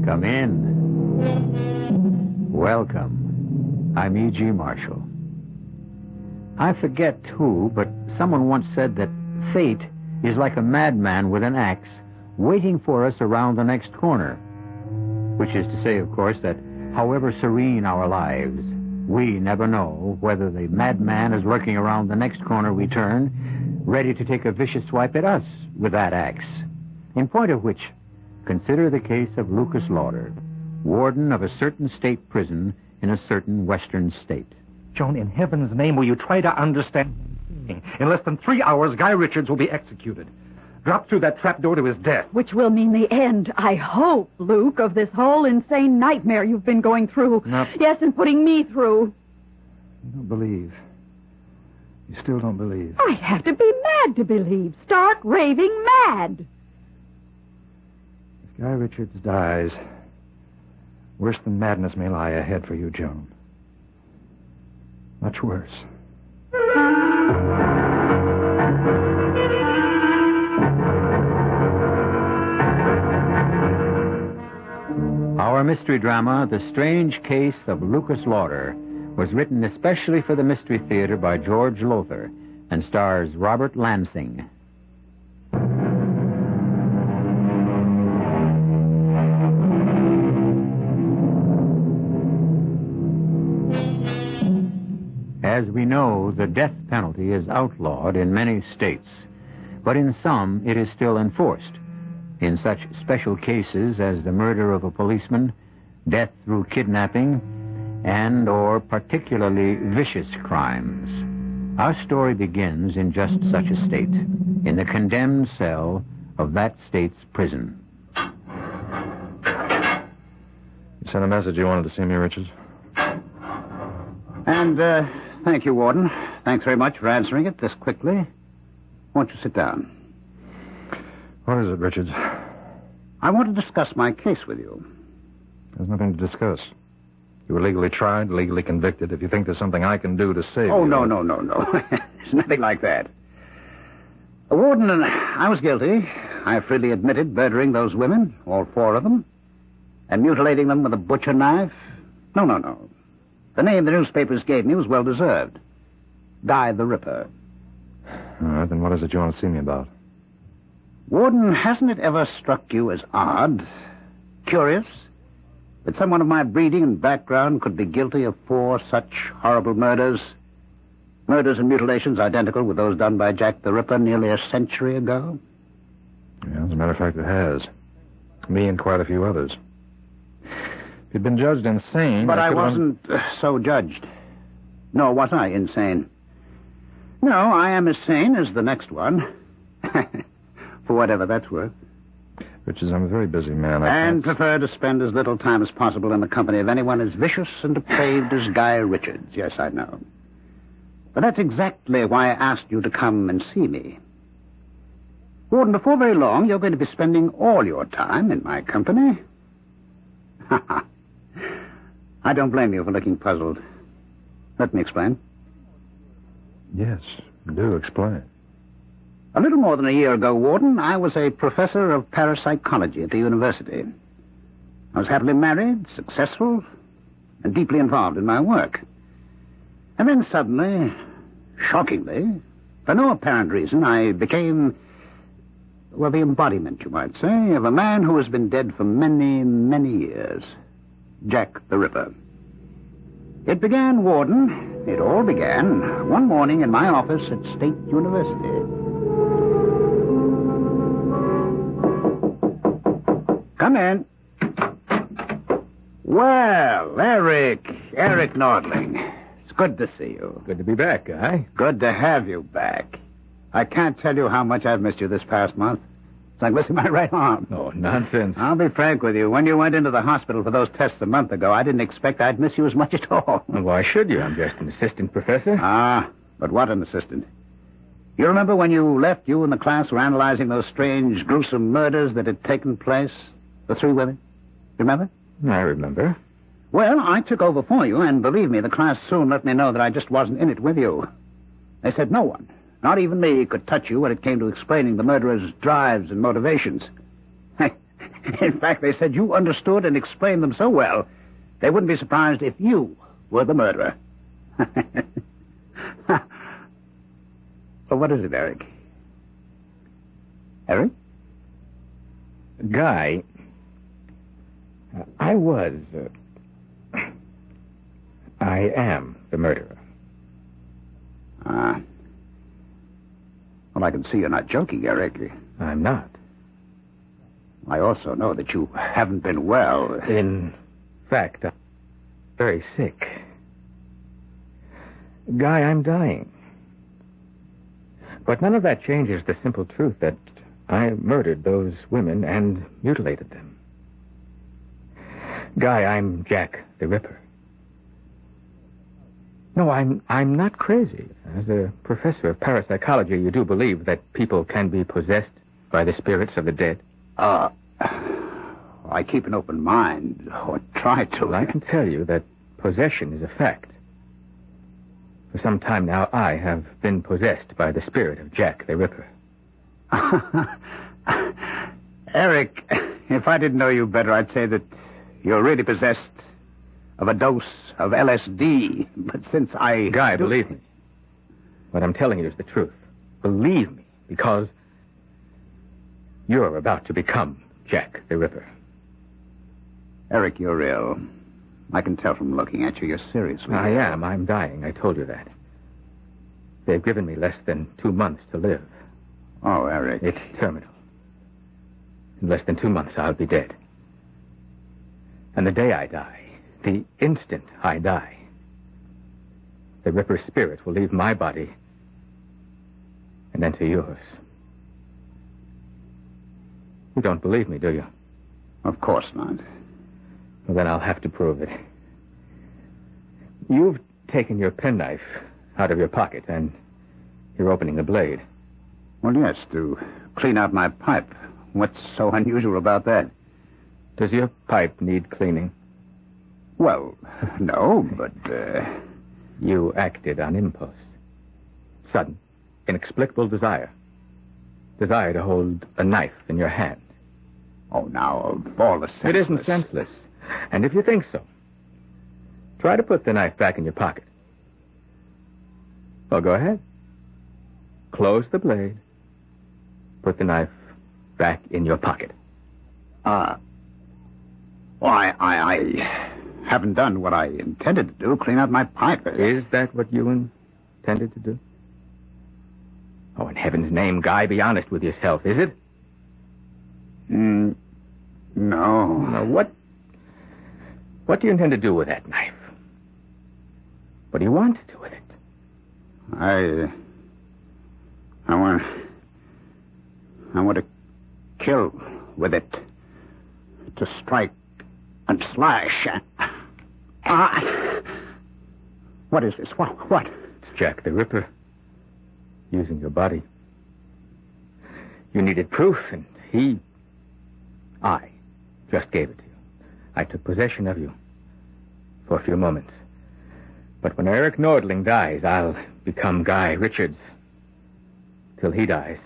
Come in. Welcome. I'm E.G. Marshall. I forget who, but someone once said that fate is like a madman with an axe waiting for us around the next corner. Which is to say, of course, that however serene our lives, we never know whether the madman is lurking around the next corner we turn, ready to take a vicious swipe at us with that axe. In point of which, consider the case of Lucas Lauder, warden of a certain state prison in a certain western state. Joan, in heaven's name, will you try to understand? In less than 3 hours, Guy Richards will be executed. Dropped through that trapdoor to his death. Which will mean the end, I hope, Luke, of this whole insane nightmare you've been going through. No. Yes, and putting me through. You don't believe. You still don't believe. I'd have to be mad to believe. Stark raving mad. If Guy Richards dies, worse than madness may lie ahead for you, Joan. Much worse. Our mystery drama, The Strange Case of Lucas Lauder, was written especially for the Mystery Theater by George Lauder and stars Robert Lansing. As we know, the death penalty is outlawed in many states, but in some it is still enforced. In such special cases as the murder of a policeman, death through kidnapping, and or particularly vicious crimes. Our story begins in just such a state, in the condemned cell of that state's prison. You sent a message you wanted to see me, Richards? And, thank you, Warden. Thanks very much for answering it this quickly. Won't you sit down? What is it, Richards? I want to discuss my case with you. There's nothing to discuss. You were legally tried, legally convicted. If you think there's something I can do to save Oh, you... no. There's nothing like that. Warden, I was guilty. I freely admitted murdering those women, all 4 of them, and mutilating them with a butcher knife. No. The name the newspapers gave me was well-deserved. Guy the Ripper. All right, then what is it you want to see me about? Warden, hasn't it ever struck you as odd, curious, that someone of my breeding and background could be guilty of 4 such horrible murders? Murders and mutilations identical with those done by Jack the Ripper nearly a century ago? Yeah, as a matter of fact, it has. Me and quite a few others. If you'd been judged insane... But I wasn't so judged. Nor was I insane. No, I am as sane as the next one. For whatever that's worth. Richards, I'm a very busy man. And prefer to spend as little time as possible in the company of anyone as vicious and depraved as Guy Richards. Yes, I know. But that's exactly why I asked you to come and see me. Warden, before very long, you're going to be spending all your time in my company. I don't blame you for looking puzzled. Let me explain. Yes, do explain. A little more than a year ago, Warden, I was a professor of parapsychology at the university. I was happily married, successful, and deeply involved in my work. And then suddenly, shockingly, for no apparent reason, I became, well, the embodiment, you might say, of a man who has been dead for many, many years. Jack the Ripper. It began, Warden, it all began one morning in my office at State University. Come in. Well, Eric Nordling. It's good to see you. Good to be back, Guy. Good to have you back. I can't tell you how much I've missed you this past month. It's like missing my right arm. Oh, nonsense. I'll be frank with you. When you went into the hospital for those tests a month ago, I didn't expect I'd miss you as much at all. Well, why should you? I'm just an assistant professor. Ah, but what an assistant. You remember when you left, you and the class were analyzing those strange, gruesome murders that had taken place? The 3 women? Remember? I remember. Well, I took over for you, and believe me, the class soon let me know that I just wasn't in it with you. They said no one, not even me, could touch you when it came to explaining the murderer's drives and motivations. In fact, they said you understood and explained them so well, they wouldn't be surprised if you were the murderer. Well, what is it, Eric? Eric? Guy, I am the murderer. Well, I can see you're not joking, Eric. I'm not. I also know that you haven't been well. In fact, I'm very sick. Guy, I'm dying. But none of that changes the simple truth that I murdered those women and mutilated them. Guy, I'm Jack the Ripper. No, I'm not crazy. As a professor of parapsychology, you do believe that people can be possessed by the spirits of the dead? I keep an open mind, or try to. Well, I can tell you that possession is a fact. For some time now, I have been possessed by the spirit of Jack the Ripper. Eric, if I didn't know you better, I'd say that you're really possessed of a dose of LSD. But since I... Guy, believe me. What I'm telling you is the truth. Believe me, because you're about to become Jack the Ripper. Eric, you're ill. I can tell from looking at you. You're seriously I ill. am. I'm dying. I told you that. They've given me less than 2 months to live. Oh, Eric. It's terminal. In less than 2 months, I'll be dead. And the day I die, the instant I die, the Ripper's spirit will leave my body and enter yours. You don't believe me, do you? Of course not. Well, then I'll have to prove it. You've taken your penknife out of your pocket, and you're opening the blade. Well, yes, to clean out my pipe. What's so unusual about that? Does your pipe need cleaning? Well, no, but, You acted on impulse. Sudden, inexplicable desire. Desire to hold a knife in your hand. Oh, now, of all the senseless... It isn't senseless. And if you think so, try to put the knife back in your pocket. Well, go ahead. Close the blade. Put the knife back in your pocket. Well, I haven't done what I intended to do, clean out my pipe. Is that what you intended to do? Oh, in heaven's name, Guy, be honest with yourself, is it? No. Now, what do you intend to do with that knife? What do you want to do with it? I want to kill with it. To strike and slash. What is this? What? It's Jack the Ripper. Using your body. You needed proof, and I just gave it to you. I took possession of you for a few moments. But when Eric Nordling dies, I'll become Guy Richards. Till he dies.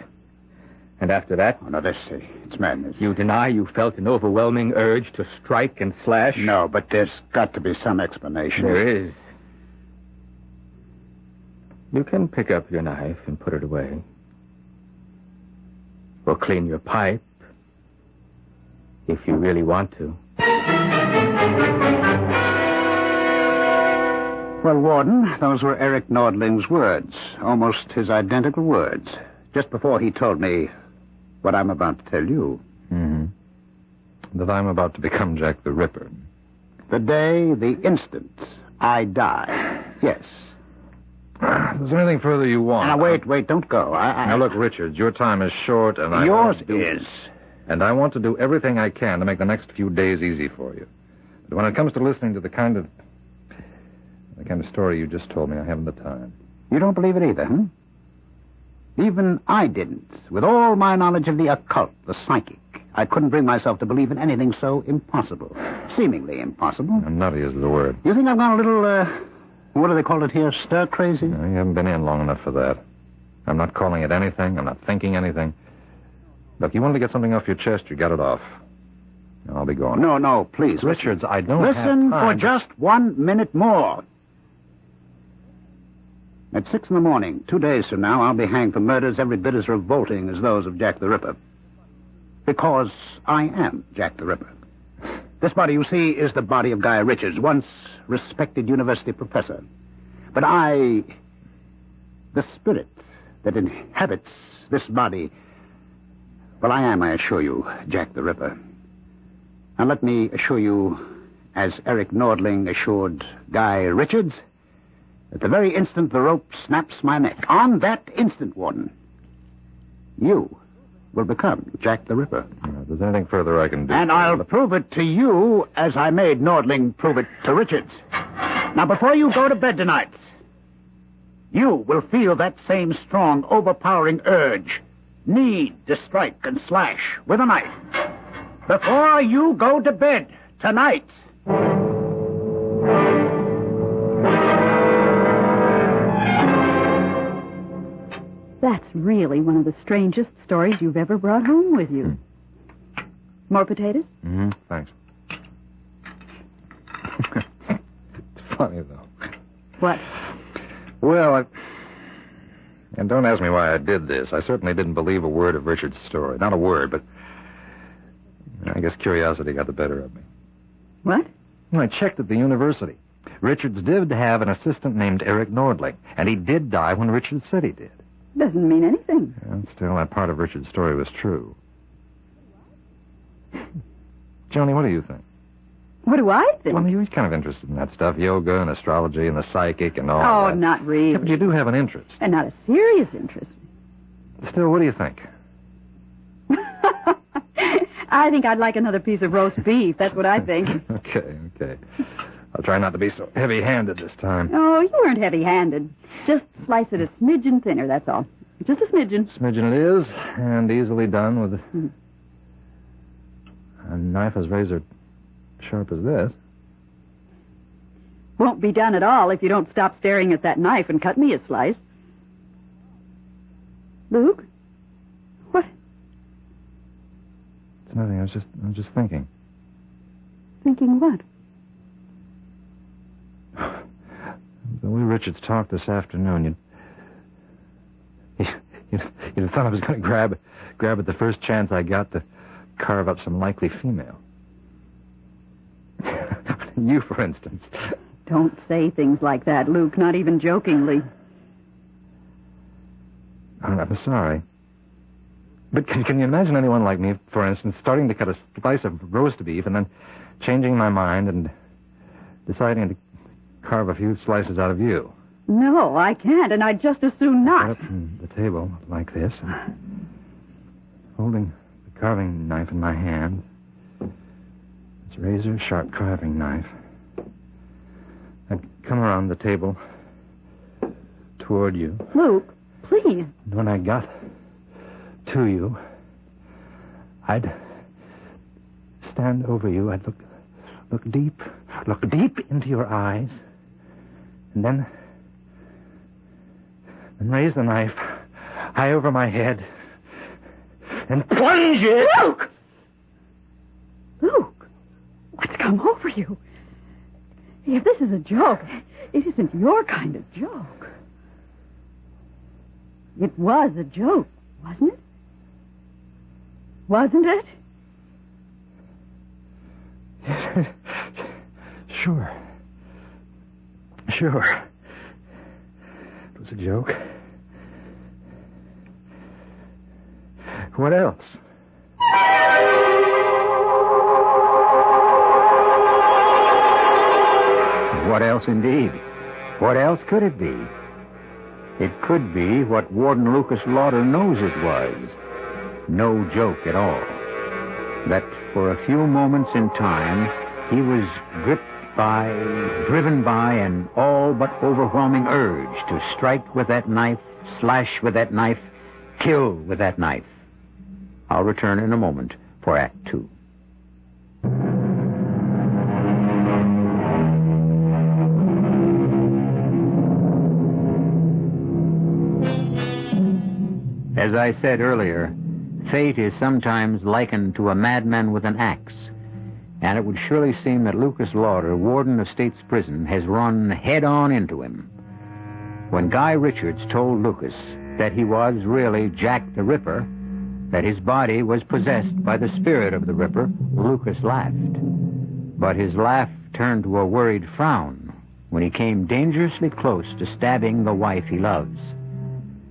And after that... Oh, no, it's madness. You deny you felt an overwhelming urge to strike and slash? No, but there's got to be some explanation. There is. You can pick up your knife and put it away. Or clean your pipe. If you really want to. Well, Warden, those were Eric Nordling's words. Almost his identical words. Just before he told me what I'm about to tell you. Mm-hmm. That I'm about to become Jack the Ripper. The day, the instant, I die. Yes. Is there anything further you want? Now, wait, don't go. Now, look, Richards, your time is short, and Yours is. And I want to do everything I can to make the next few days easy for you. But when it comes to listening to the kind of story you just told me, I haven't the time. You don't believe it either, huh? Even I didn't. With all my knowledge of the occult, the psychic, I couldn't bring myself to believe in anything so impossible. Seemingly impossible. Nutty is the word. You think I've gone a little, what do they call it here, stir-crazy? No, you haven't been in long enough for that. I'm not calling it anything. I'm not thinking anything. Look, you wanted to get something off your chest, you got it off. I'll be going. No, please. Richards, I don't Listen have time. for just 1 minute more. At 6 in the morning, 2 days from now, I'll be hanged for murders every bit as revolting as those of Jack the Ripper. Because I am Jack the Ripper. This body, you see, is the body of Guy Richards, once respected university professor. But I, the spirit that inhabits this body, well, I am, I assure you, Jack the Ripper. And let me assure you, as Eric Nordling assured Guy Richards, at the very instant the rope snaps my neck, on that instant, Warden, you will become Jack the Ripper. If there's anything further I can do... And I'll prove it to you as I made Nordling prove it to Richards. Now, before you go to bed tonight, you will feel that same strong, overpowering urge, need to strike and slash with a knife. Before you go to bed tonight. That's really one of the strangest stories you've ever brought home with you. More potatoes? Mm-hmm. Thanks. It's funny, though. What? Well, and don't ask me why I did this. I certainly didn't believe a word of Richard's story. Not a word, but I guess curiosity got the better of me. What? I checked at the university. Richards did have an assistant named Eric Nordling, and he did die when Richards said he did. Doesn't mean anything. And still, that part of Richard's story was true. Joni, what do you think? What do I think? Well, you're kind of interested in that stuff, yoga and astrology and the psychic and all that. Oh, not really. Yeah, but you do have an interest. And not a serious interest. Still, what do you think? I think I'd like another piece of roast beef. That's what I think. Okay. I'll try not to be so heavy-handed this time. Oh, you weren't heavy-handed. Just slice it a smidgen thinner, that's all. Just a smidgen. Smidgen it is, and easily done with a knife as razor sharp as this. Won't be done at all if you don't stop staring at that knife and cut me a slice. Luke? What? It's nothing. I was just thinking. Thinking what? The way Richards talked this afternoon, you'd have thought I was going to grab at the first chance I got to carve up some likely female. You, for instance. Don't say things like that, Luke, not even jokingly. I'm sorry. But can you imagine anyone like me, for instance, starting to cut a slice of roast beef and then changing my mind and deciding to carve a few slices out of you? No, I can't, and I'd just as soon not. Set up on the table like this, and holding the carving knife in my hand. This razor-sharp carving knife. I'd come around the table toward you. Luke, please. And when I got to you, I'd stand over you. I'd look deep into your eyes, and then raise the knife high over my head and plunge it. Luke! Luke, what's come over you? If this is a joke, it isn't your kind of joke. It was a joke, wasn't it? Wasn't it? Sure. It was a joke. What else? What else, indeed? What else could it be? It could be what Warden Lucas Lauder knows it was. No joke at all. That for a few moments in time, he was driven by an all but overwhelming urge to strike with that knife, slash with that knife, kill with that knife. I'll return in a moment for Act 2. As I said earlier, fate is sometimes likened to a madman with an axe, and it would surely seem that Lucas Lauder, warden of State's Prison, has run head-on into him. When Guy Richards told Lucas that he was really Jack the Ripper, that his body was possessed by the spirit of the Ripper, Lucas laughed. But his laugh turned to a worried frown when he came dangerously close to stabbing the wife he loves.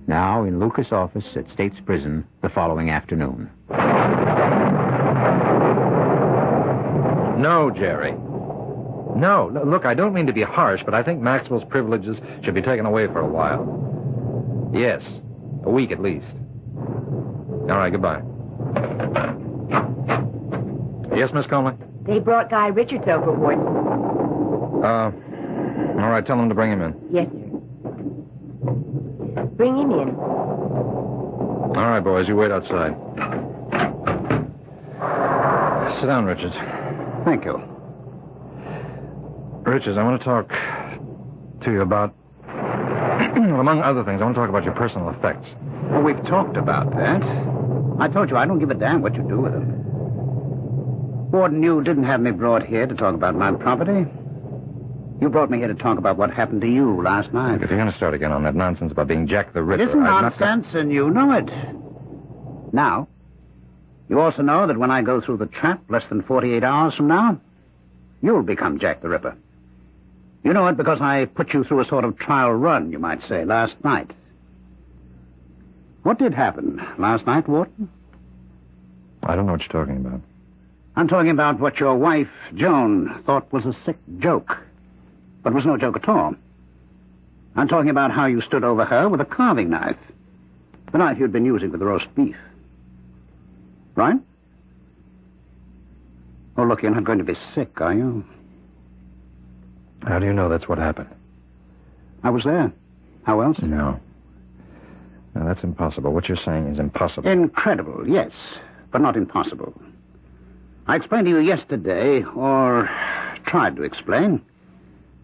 Now in Lucas' office at State's Prison the following afternoon. No, Jerry. No, look, I don't mean to be harsh, but I think Maxwell's privileges should be taken away for a while. Yes, a week at least. All right, goodbye. Yes, Miss Conley? They brought Guy Richards over, Warden. All right, tell them to bring him in. Yes, sir. Bring him in. All right, boys, you wait outside. Sit down, Richards. Thank you. Richards, I want to talk to you about, among other things, I want to talk about your personal effects. Well, we've talked about that. I told you I don't give a damn what you do with them. Warden, you didn't have me brought here to talk about my property. You brought me here to talk about what happened to you last night. If you're going to start again on that nonsense about being Jack the Ripper... It isn't nonsense, and you know it. Now, you also know that when I go through the trap less than 48 hours from now, you'll become Jack the Ripper. You know it because I put you through a sort of trial run, you might say, last night. What did happen last night, Warden? I don't know what you're talking about. I'm talking about what your wife, Joan, thought was a sick joke, but was no joke at all. I'm talking about how you stood over her with a carving knife, the knife you'd been using for the roast beef. Right? Oh, look, you're not going to be sick, are you? How do you know that's what happened? I was there. How else? No. No, that's impossible. What you're saying is impossible. Incredible, yes, but not impossible. I explained to you yesterday, or tried to explain,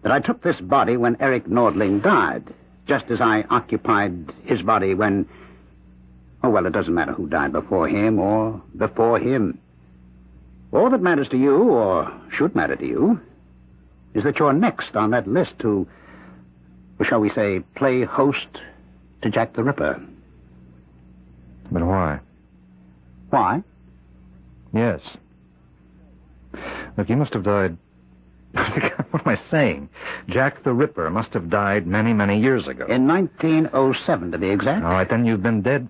that I took this body when Eric Nordling died, just as I occupied his body when... Oh, well, it doesn't matter who died before him or before him. All that matters to you, or should matter to you, is that you're next on that list to, shall we say, play host to Jack the Ripper. But why? Why? Yes. Look, you must have died... What am I saying? Jack the Ripper must have died many, many years ago. In 1907, to be exact. All right, then you've been dead.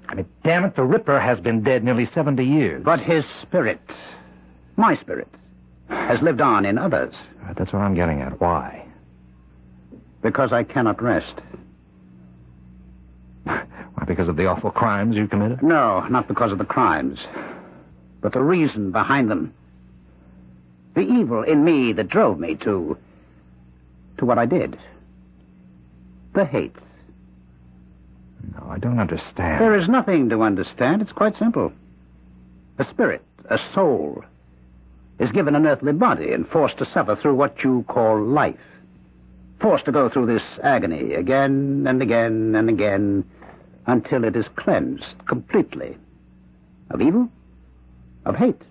I mean, damn it, the Ripper has been dead nearly 70 years. But his spirit, my spirit, has lived on in others. All right, that's what I'm getting at. Why? Because I cannot rest. Why, because of the awful crimes you committed? No, not because of the crimes, but the reason behind them. The evil in me that drove me to what I did. The hate. No, I don't understand. There is nothing to understand. It's quite simple. A spirit, a soul, is given an earthly body and forced to suffer through what you call life. Forced to go through this agony again and again and again until it is cleansed completely of evil, of hate.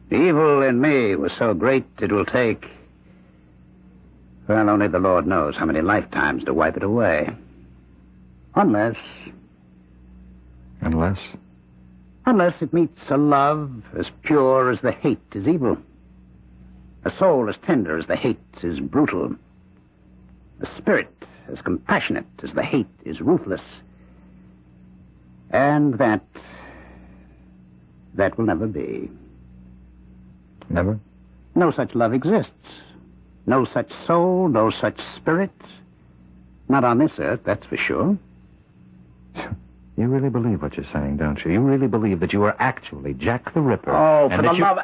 The evil in me was so great it will take, well, only the Lord knows how many lifetimes to wipe it away. Unless it meets a love as pure as the hate is evil. A soul as tender as the hate is brutal. A spirit as compassionate as the hate is ruthless. And that will never be. Never? No such love exists. No such soul, no such spirit. Not on this earth, that's for sure. You really believe what you're saying, don't you? You really believe that you are actually Jack the Ripper. Oh, for the love...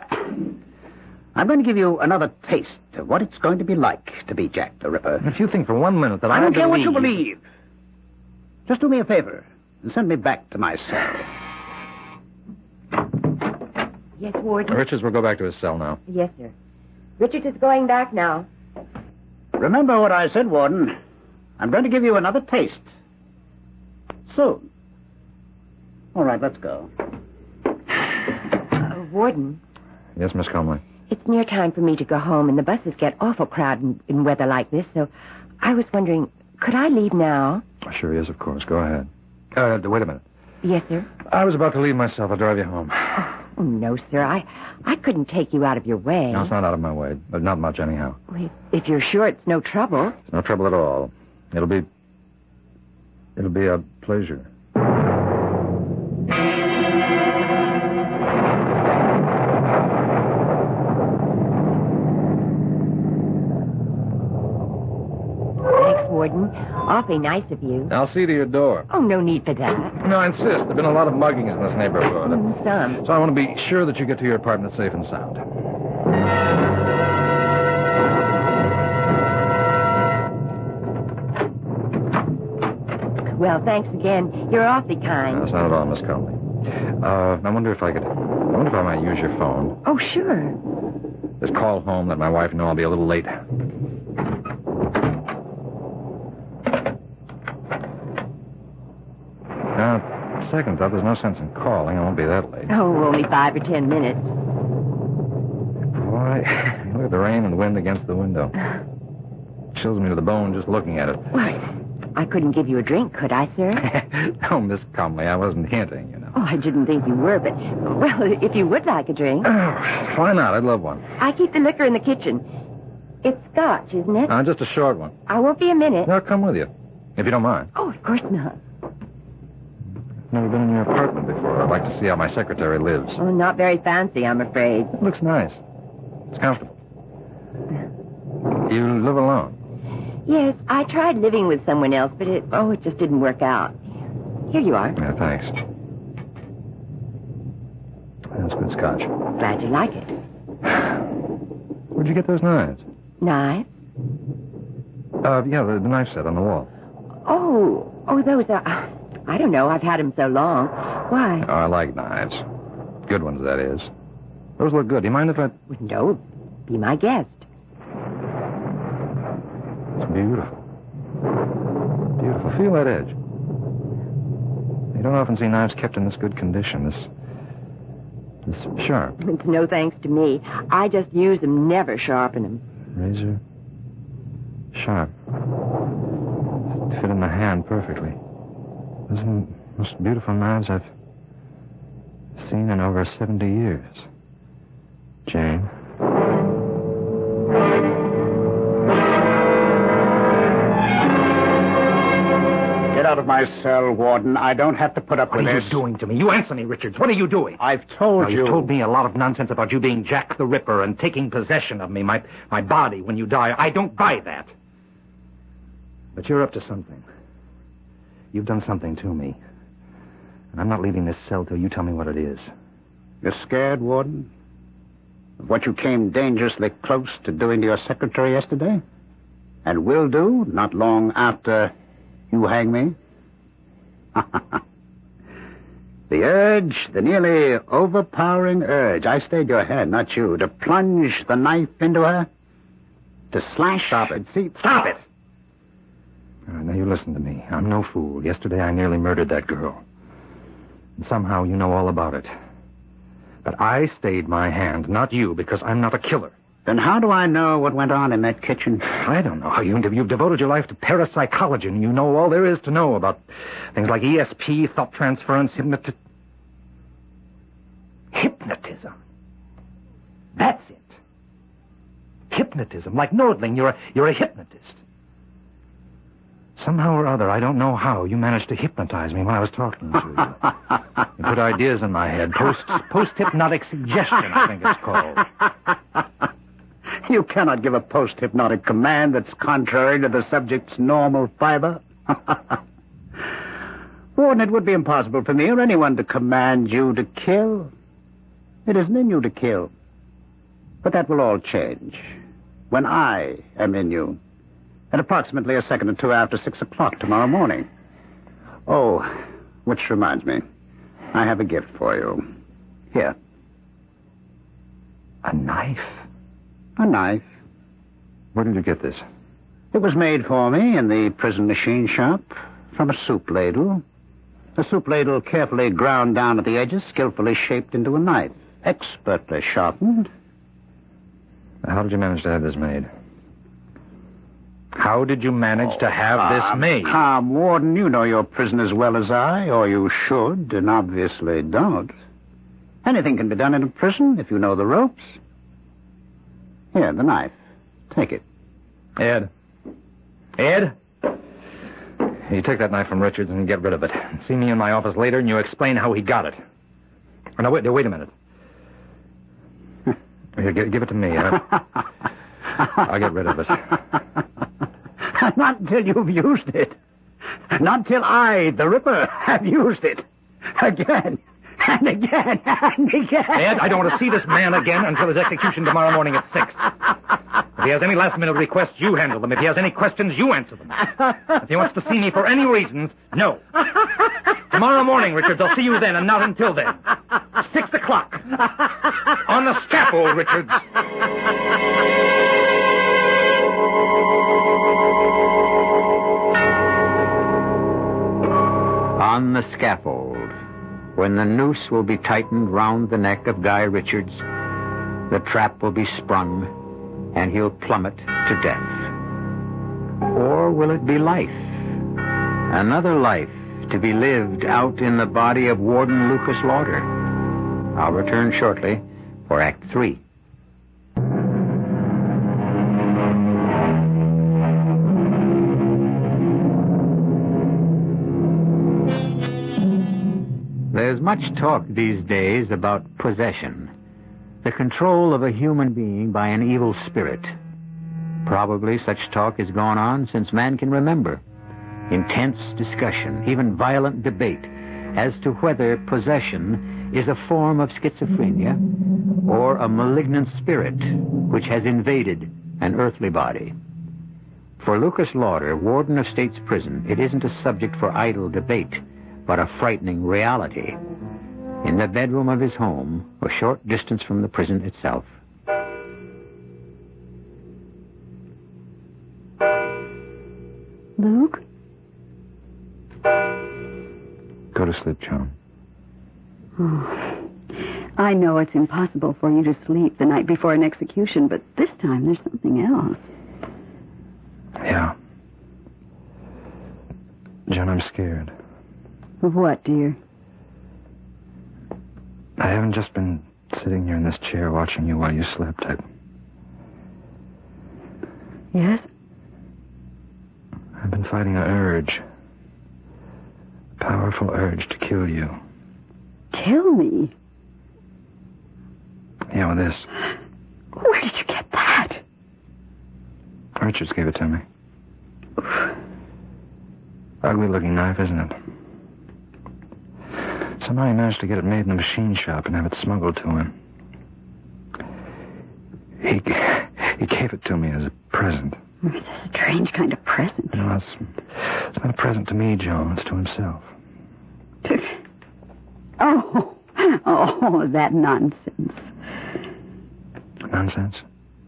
I'm going to give you another taste of what it's going to be like to be Jack the Ripper. If you think for 1 minute that I don't care what you believe. Just do me a favor and send me back to my cell. Yes, Warden? Richards will go back to his cell now. Yes, sir. Richards is going back now. Remember what I said, Warden. I'm going to give you another taste. Soon. All right, let's go. Warden? Yes, Miss Conway. It's near time for me to go home, and the buses get awful crowded in weather like this, so I was wondering, could I leave now? Sure, yes, of course. Go ahead. Wait a minute. Yes, sir. I was about to leave myself. I'll drive you home. Oh, no, sir. I couldn't take you out of your way. No, it's not out of my way. But not much, anyhow. Well, if you're sure it's no trouble. It's no trouble at all. It'll be a pleasure. Thanks, Warden. Awfully nice of you. I'll see to your door. Oh, no need for that. No, I insist. There have been a lot of muggings in this neighborhood. Some. So I want to be sure that you get to your apartment safe and sound. Well, thanks again. You're awfully kind. No, it's not at all, Miss Conley. I wonder if I might use your phone. Oh, sure. Just call home, let my wife know I'll be a little late. Now, second thought, there's no sense in calling. I won't be that late. Oh, only 5 or 10 minutes. Boy, look at the rain and wind against the window. Chills me to the bone just looking at it. Why, I couldn't give you a drink, could I, sir? Oh, Miss Comley, I wasn't hinting, you know. Oh, I didn't think you were, but, well, if you would like a drink. Oh, why not? I'd love one. I keep the liquor in the kitchen. It's scotch, isn't it? Just a short one. I won't be a minute. No, I'll come with you, if you don't mind. Oh, of course not. Never been in your apartment before. I'd like to see how my secretary lives. Oh, not very fancy, I'm afraid. It looks nice. It's comfortable. You live alone? Yes, I tried living with someone else, but it just didn't work out. Here you are. Yeah, thanks. That's good scotch. Glad you like it. Where'd you get those knives? Knives? Yeah, the knife set on the wall. Oh, those are... I don't know. I've had them so long. Why? Oh, I like knives. Good ones, that is. Those look good. Do you mind if I... No, be my guest. It's beautiful. Beautiful. Feel that edge. You don't often see knives kept in this good condition. This sharp. It's no thanks to me. I just use them, never sharpen them. Razor. Sharp. Fit in the hand perfectly. Those are the most beautiful knives I've seen in over 70 years. Jane. Get out of my cell, Warden. I don't have to put up with this. What are you doing to me? You answer me, Richards. What are you doing? I've told you. You've told me a lot of nonsense about you being Jack the Ripper and taking possession of me, my body, when you die. I don't buy that. But you're up to something. You've done something to me. And I'm not leaving this cell till you tell me what it is. You're scared, Warden? Of what you came dangerously close to doing to your secretary yesterday? And will do not long after you hang me? The urge, the nearly overpowering urge. I stayed your head, not you. To plunge the knife into her? To slash... Stop it. See, Stop it! All right, now you listen to me. I'm no fool. Yesterday I nearly murdered that girl. And somehow you know all about it. But I stayed my hand, not you, because I'm not a killer. Then how do I know what went on in that kitchen? I don't know how you've devoted your life to parapsychology, and you know all there is to know about things like ESP, thought transference, hypnotism. That's it. Hypnotism. Like Nordling, you're a hypnotist. Somehow or other, I don't know how, you managed to hypnotize me when I was talking to you. You put ideas in my head. Post-hypnotic suggestion, I think it's called. You cannot give a post-hypnotic command that's contrary to the subject's normal fiber. Warden, it would be impossible for me or anyone to command you to kill. It isn't in you to kill. But that will all change when I am in you. At approximately a second or two after 6 o'clock tomorrow morning. Oh, which reminds me, I have a gift for you. Here. A knife? A knife. Where did you get this? It was made for me in the prison machine shop from a soup ladle. A soup ladle carefully ground down at the edges, skillfully shaped into a knife. expertly sharpened. How did you manage to have this made? How did you manage to have this made? Calm, Warden. You know your prison as well as I, or you should, and obviously don't. Anything can be done in a prison if you know the ropes. Here, the knife. Take it. Ed. You take that knife from Richards and get rid of it. See me in my office later and you explain how he got it. Oh, no, wait a minute. Here, give it to me. I'll get rid of it. Not until you've used it. Not until I, the Ripper, have used it. Again. And again. And again. Ed, I don't want to see this man again until his execution tomorrow morning at 6. If he has any last-minute requests, you handle them. If he has any questions, you answer them. If he wants to see me for any reasons, no. Tomorrow morning, Richards, I'll see you then, and not until then. 6 o'clock. On the scaffold, Richards. On the scaffold, when the noose will be tightened round the neck of Guy Richards, the trap will be sprung, and he'll plummet to death. Or will it be life? Another life to be lived out in the body of Warden Lucas Lauder. I'll return shortly for Act 3. There's much talk these days about possession, the control of a human being by an evil spirit. Probably such talk has gone on since man can remember. Intense discussion, even violent debate, as to whether possession is a form of schizophrenia or a malignant spirit which has invaded an earthly body. For Lucas Lauder, warden of State's Prison, it isn't a subject for idle debate, but a frightening reality. In the bedroom of his home, a short distance from the prison itself. Luke? Go to sleep, Joan. Oh, I know it's impossible for you to sleep the night before an execution, but this time there's something else. Yeah. Joan, I'm scared. Of what, dear? I haven't just been sitting here in this chair watching you while you slept. Yes? I've been fighting an urge. A powerful urge to kill you. Kill me? Yeah, with this. Where did you get that? Richards gave it to me. Ugly-looking knife, isn't it? Somehow he managed to get it made in the machine shop and have it smuggled to him. He gave it to me as a present. It's a strange kind of present. No, it's not a present to me, Joan. It's to himself. Oh, that nonsense. Nonsense?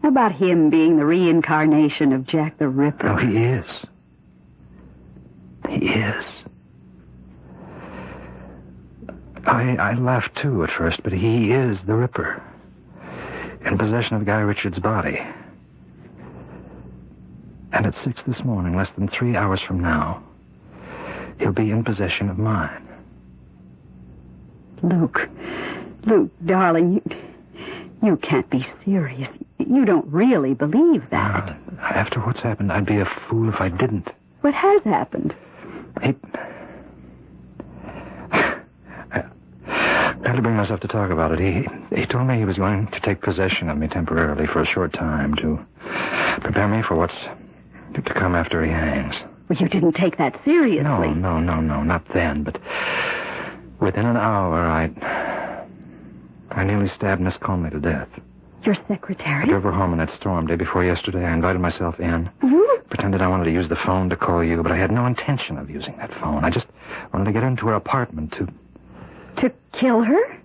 About him being the reincarnation of Jack the Ripper. Oh, he is. He is. I laughed, too, at first, but he is the Ripper. In possession of Guy Richards' body. And at 6 this morning, less than 3 hours from now, he'll be in possession of mine. Luke, darling, you can't be serious. You don't really believe that. After what's happened, I'd be a fool if I didn't. What has happened? I had to bring myself to talk about it. He told me he was going to take possession of me temporarily for a short time to prepare me for what's to come after he hangs. Well, you didn't take that seriously. No, not then, but within an hour, I nearly stabbed Miss Conley to death. Your secretary? I drove her home on that storm day before yesterday. I invited myself in. You? Pretended I wanted to use the phone to call you, but I had no intention of using that phone. I just wanted to get into her apartment to... To kill her?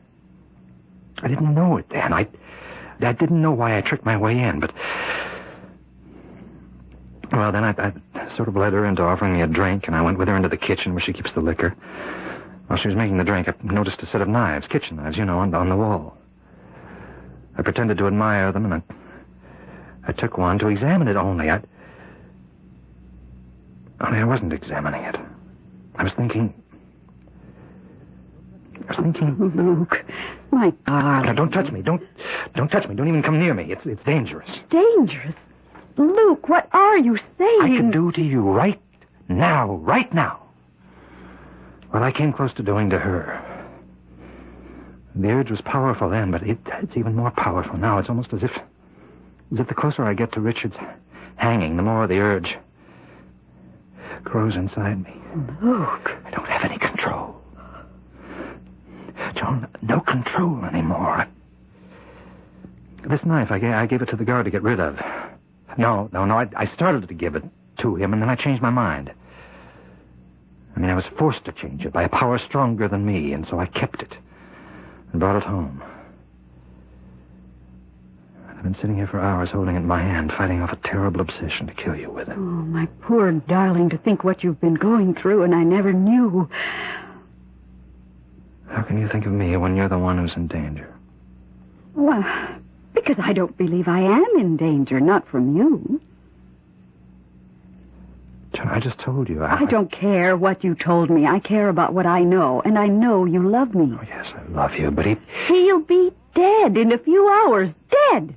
I didn't know it then. I didn't know why I tricked my way in, but... Well, then I sort of led her into offering me a drink, and I went with her into the kitchen where she keeps the liquor. While she was making the drink, I noticed a set of knives, kitchen knives, on the wall. I pretended to admire them, and I took one to examine it only. Only I wasn't examining it. I was thinking... Luke, my God. Now, don't touch me. Don't touch me. Don't even come near me. It's dangerous. Dangerous? Luke, what are you saying? I could do to you right now. What I came close to doing to her. The urge was powerful then, but it's even more powerful now. It's almost as if the closer I get to Richard's hanging, the more the urge grows inside me. Luke. I don't have any control. Joan, no control anymore. This knife, I gave it to the guard to get rid of. No. I started to give it to him, and then I changed my mind. I was forced to change it by a power stronger than me, and so I kept it and brought it home. I've been sitting here for hours holding it in my hand, fighting off a terrible obsession to kill you with it. Oh, my poor darling, to think what you've been going through, and I never knew. How can you think of me when you're the one who's in danger? Well, because I don't believe I am in danger, not from you. John, I just told you. I don't care what you told me. I care about what I know, and I know you love me. Oh, yes, I love you, but He'll be dead in a few hours. Dead!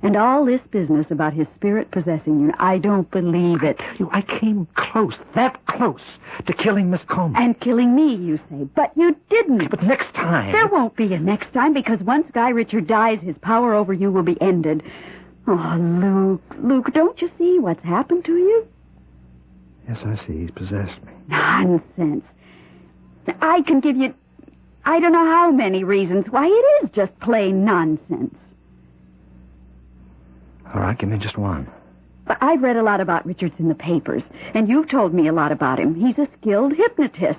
And all this business about his spirit possessing you, I don't believe it. I came close, that close, to killing Miss Coleman. And killing me, you say. But you didn't. But next time... There won't be a next time, because once Guy Richard dies, his power over you will be ended. Oh, Luke, don't you see what's happened to you? Yes, I see. He's possessed me. Nonsense. I can give you... I don't know how many reasons why it is just plain nonsense. All right, give me just one. I've read a lot about Richards in the papers, and you've told me a lot about him. He's a skilled hypnotist.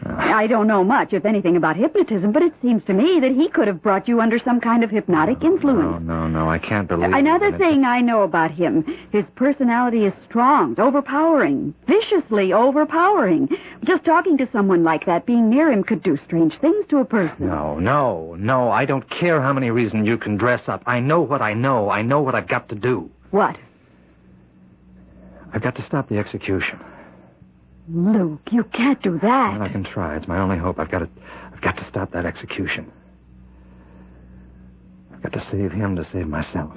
I don't know much, if anything, about hypnotism, but it seems to me that he could have brought you under some kind of hypnotic influence. No, I can't believe it. Another thing I know about him, his personality is strong, it's overpowering, viciously overpowering. Just talking to someone like that, being near him, could do strange things to a person. No, I don't care how many reasons you can dress up. I know what I know. I know what I've got to do. What? I've got to stop the execution. Luke, you can't do that. Well, I can try. It's my only hope. I've got to stop that execution. I've got to save him to save myself.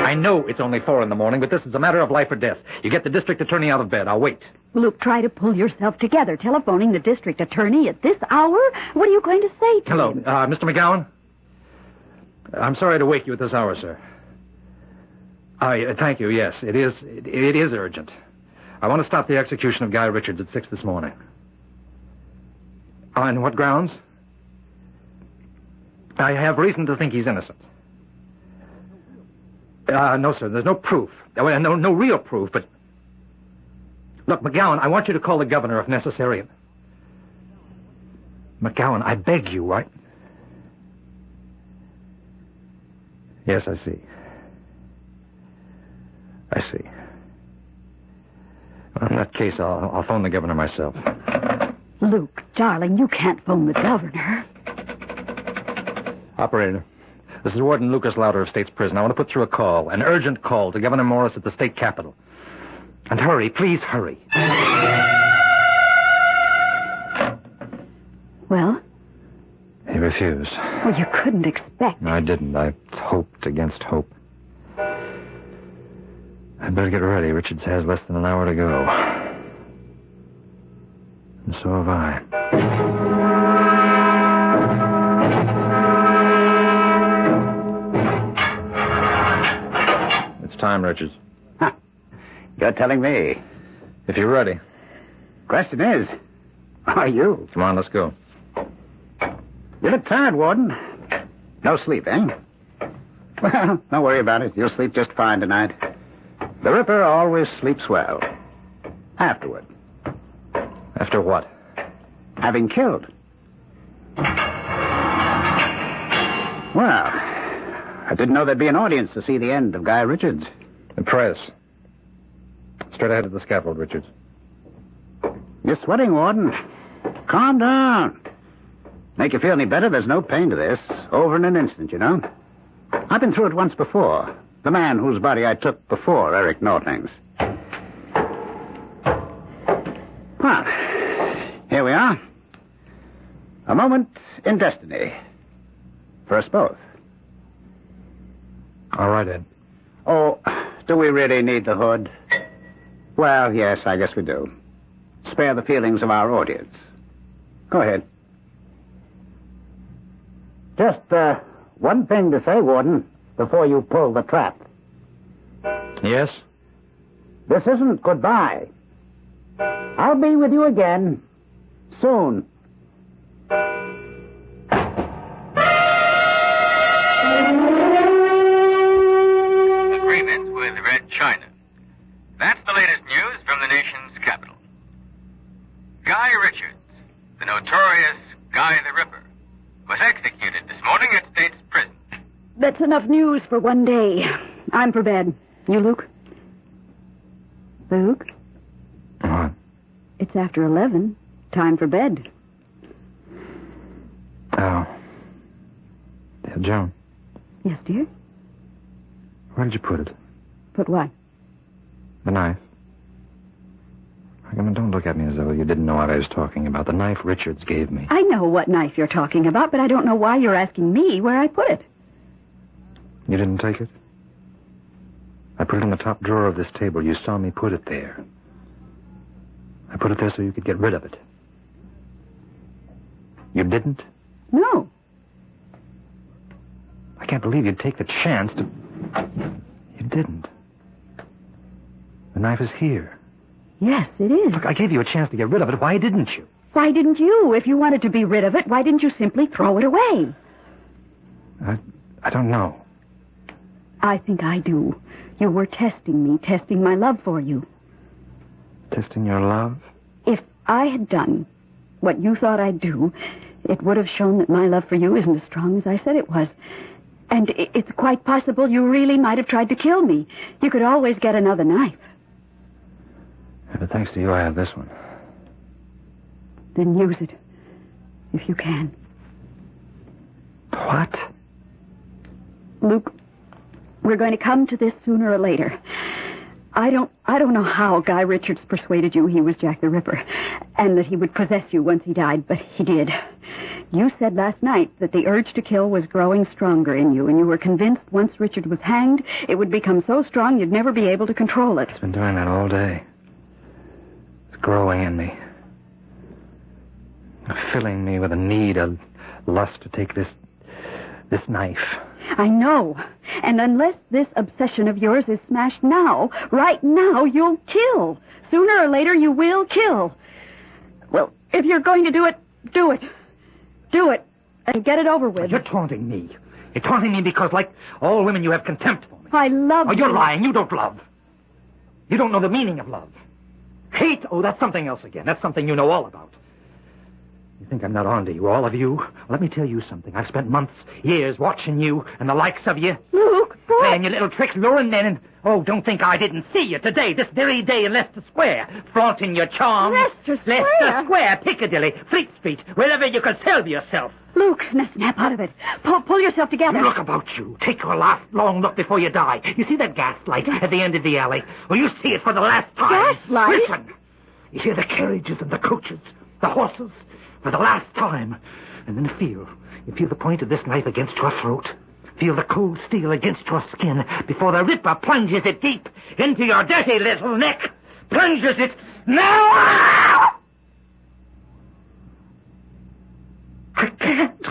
I know it's only 4 a.m, but this is a matter of life or death. You get the district attorney out of bed. I'll wait. Luke, try to pull yourself together. Telephoning the district attorney at this hour? What are you going to say to Hello, him? Mr. McGowan? I'm sorry to wake you at this hour, sir. Thank you, yes. It is urgent. I want to stop the execution of Guy Richards at 6 this morning. On what grounds? I have reason to think he's innocent. No, sir, there's no proof. No real proof, but... Look, McGowan, I want you to call the governor if necessary. McGowan, I beg you, right? Yes, I see. Well, in that case, I'll phone the governor myself. Luke, darling, you can't phone the governor. Operator, this is Warden Lucas Lauder of State's Prison. I want to put through a call, an urgent call to Governor Morris at the state capitol. And hurry, please hurry. Well? He refused. Well, you couldn't expect. No, I didn't. I hoped against hope. I'd better get ready. Richards has less than an hour to go. And so have I. It's time, Richards. Huh. You're telling me. If you're ready. Question is, are you? Come on, let's go. You look tired, Warden. No sleep, eh? Well, don't worry about it. You'll sleep just fine tonight. The Ripper always sleeps well. Afterward. After what? Having killed. Well, I didn't know there'd be an audience to see the end of Guy Richards. The press. Straight ahead to the scaffold, Richards. You're sweating, Warden. Calm down. Make you feel any better, there's no pain to this. Over in an instant, you know. I've been through it once before. The man whose body I took before Eric Nortling's. Well, here we are. A moment in destiny. For us both. All right, Ed. Oh, do we really need the hood? Well, yes, I guess we do. Spare the feelings of our audience. Go ahead. Just, one thing to say, Warden, before you pull the trap. Yes? This isn't goodbye. I'll be with you again. Soon. Agreement with Red China. That's the latest news from the nation's capital. Guy Richards, the notorious Guy the Ripper, was executed this morning at State's Prison. That's enough news for one day. I'm for bed. You, Luke? Luke? What? It's after 11. Time for bed. Oh. Yeah, Joan, Yes, dear? where did you put it? Put what? The knife. I mean, don't look at me as though you didn't know what I was talking about. The knife Richards gave me. I know what knife you're talking about, but I don't know why you're asking me where I put it. You didn't take it? I put it in the top drawer of this table. You saw me put it there. I put it there so you could get rid of it. You didn't? No. I can't believe you'd take the chance to... You didn't. The knife is here. Yes, it is. Look, I gave you a chance to get rid of it. Why didn't you? Why didn't you? If you wanted to be rid of it, why didn't you simply throw it away? I don't know. I think I do. You were testing me, testing my love for you. Testing your love? If I had done what you thought I'd do, it would have shown that my love for you isn't as strong as I said it was. And it's quite possible you really might have tried to kill me. You could always get another knife. Yeah, but thanks to you, I have this one. Then use it, if you can. What? Luke, we're going to come to this sooner or later. I don't know how Guy Richards persuaded you he was Jack the Ripper, and that he would possess you once he died, but he did. You said last night that the urge to kill was growing stronger in you, and you were convinced once Richard was hanged, it would become so strong you'd never be able to control it. It's been doing that all day. It's growing in me. Filling me with a need, a lust to take this knife. I know. And unless this obsession of yours is smashed now, right now, you'll kill. Sooner or later, you will kill. Well, if you're going to do it, do it. Do it. And get it over with. You're taunting me. You're taunting me because, like all women, you have contempt for me. I love you. Oh, you're lying. You don't love. You don't know the meaning of love. Hate? Oh, that's something else again. That's something you know all about. You think I'm not on to you, all of you? Let me tell you something. I've spent months, years watching you and the likes of you. Luke, boy. Playing your little tricks, luring men, and... Oh, don't think I didn't see you today, this very day in Leicester Square. Flaunting your charms. Leicester Square? Leicester Square, Piccadilly, Fleet Street, wherever you could sell yourself. Luke, now snap out of it. Pull yourself together. Look about you. Take your last long look before you die. You see that gas light at the end of the alley? Well, you see it for the last time. Gas light? Listen. You hear the carriages and the coaches, the horses, for the last time. And then you feel the point of this knife against your throat. Feel the cold steel against your skin before the Ripper plunges it deep into your dirty little neck. Plunges it now! I can't.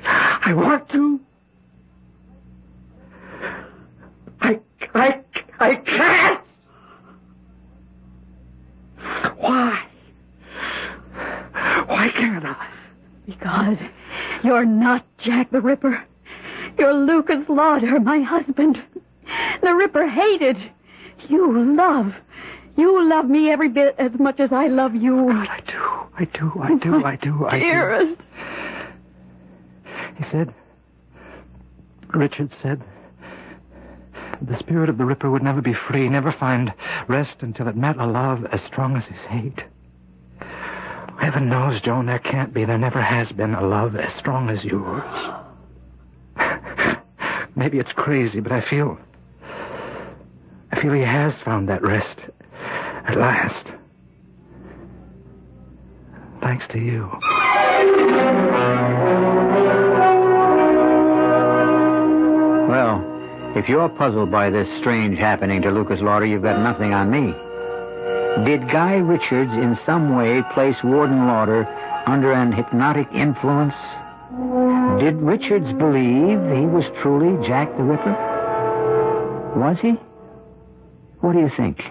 I want to. I can't. Why? Why can't I? Because you're not Jack the Ripper. You're Lucas Lauder, my husband. The Ripper hated. You love me every bit as much as I love you. God, I do. Dearest. He said, Richard said, the spirit of the Ripper would never be free, never find rest until it met a love as strong as his hate. Heaven knows, Joan, there never has been a love as strong as yours. Maybe it's crazy, but I feel he has found that rest at last. Thanks to you. Well, if you're puzzled by this strange happening to Lucas Lauder, you've got nothing on me. Did Guy Richards in some way place Warden Lauder under an hypnotic influence? Did Richards believe he was truly Jack the Ripper? Was he? What do you think?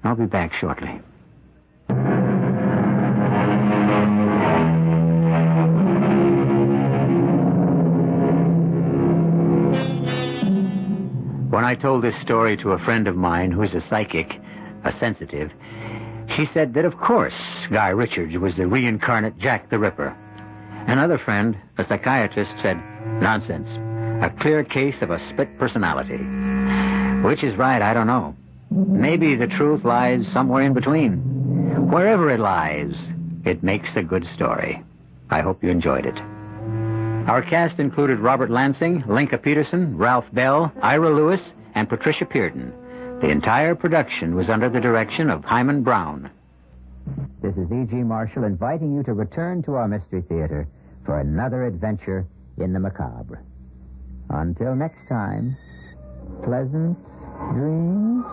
I'll be back shortly. When I told this story to a friend of mine who's a psychic, a sensitive, she said that, of course, Guy Richards was the reincarnate Jack the Ripper. Another friend, a psychiatrist, said, nonsense. A clear case of a split personality. Which is right, I don't know. Maybe the truth lies somewhere in between. Wherever it lies, it makes a good story. I hope you enjoyed it. Our cast included Robert Lansing, Linka Peterson, Ralph Bell, Ira Lewis, and Patricia Pearden. The entire production was under the direction of Hyman Brown. This is E.G. Marshall inviting you to return to our Mystery Theater for another adventure in the macabre. Until next time, pleasant dreams.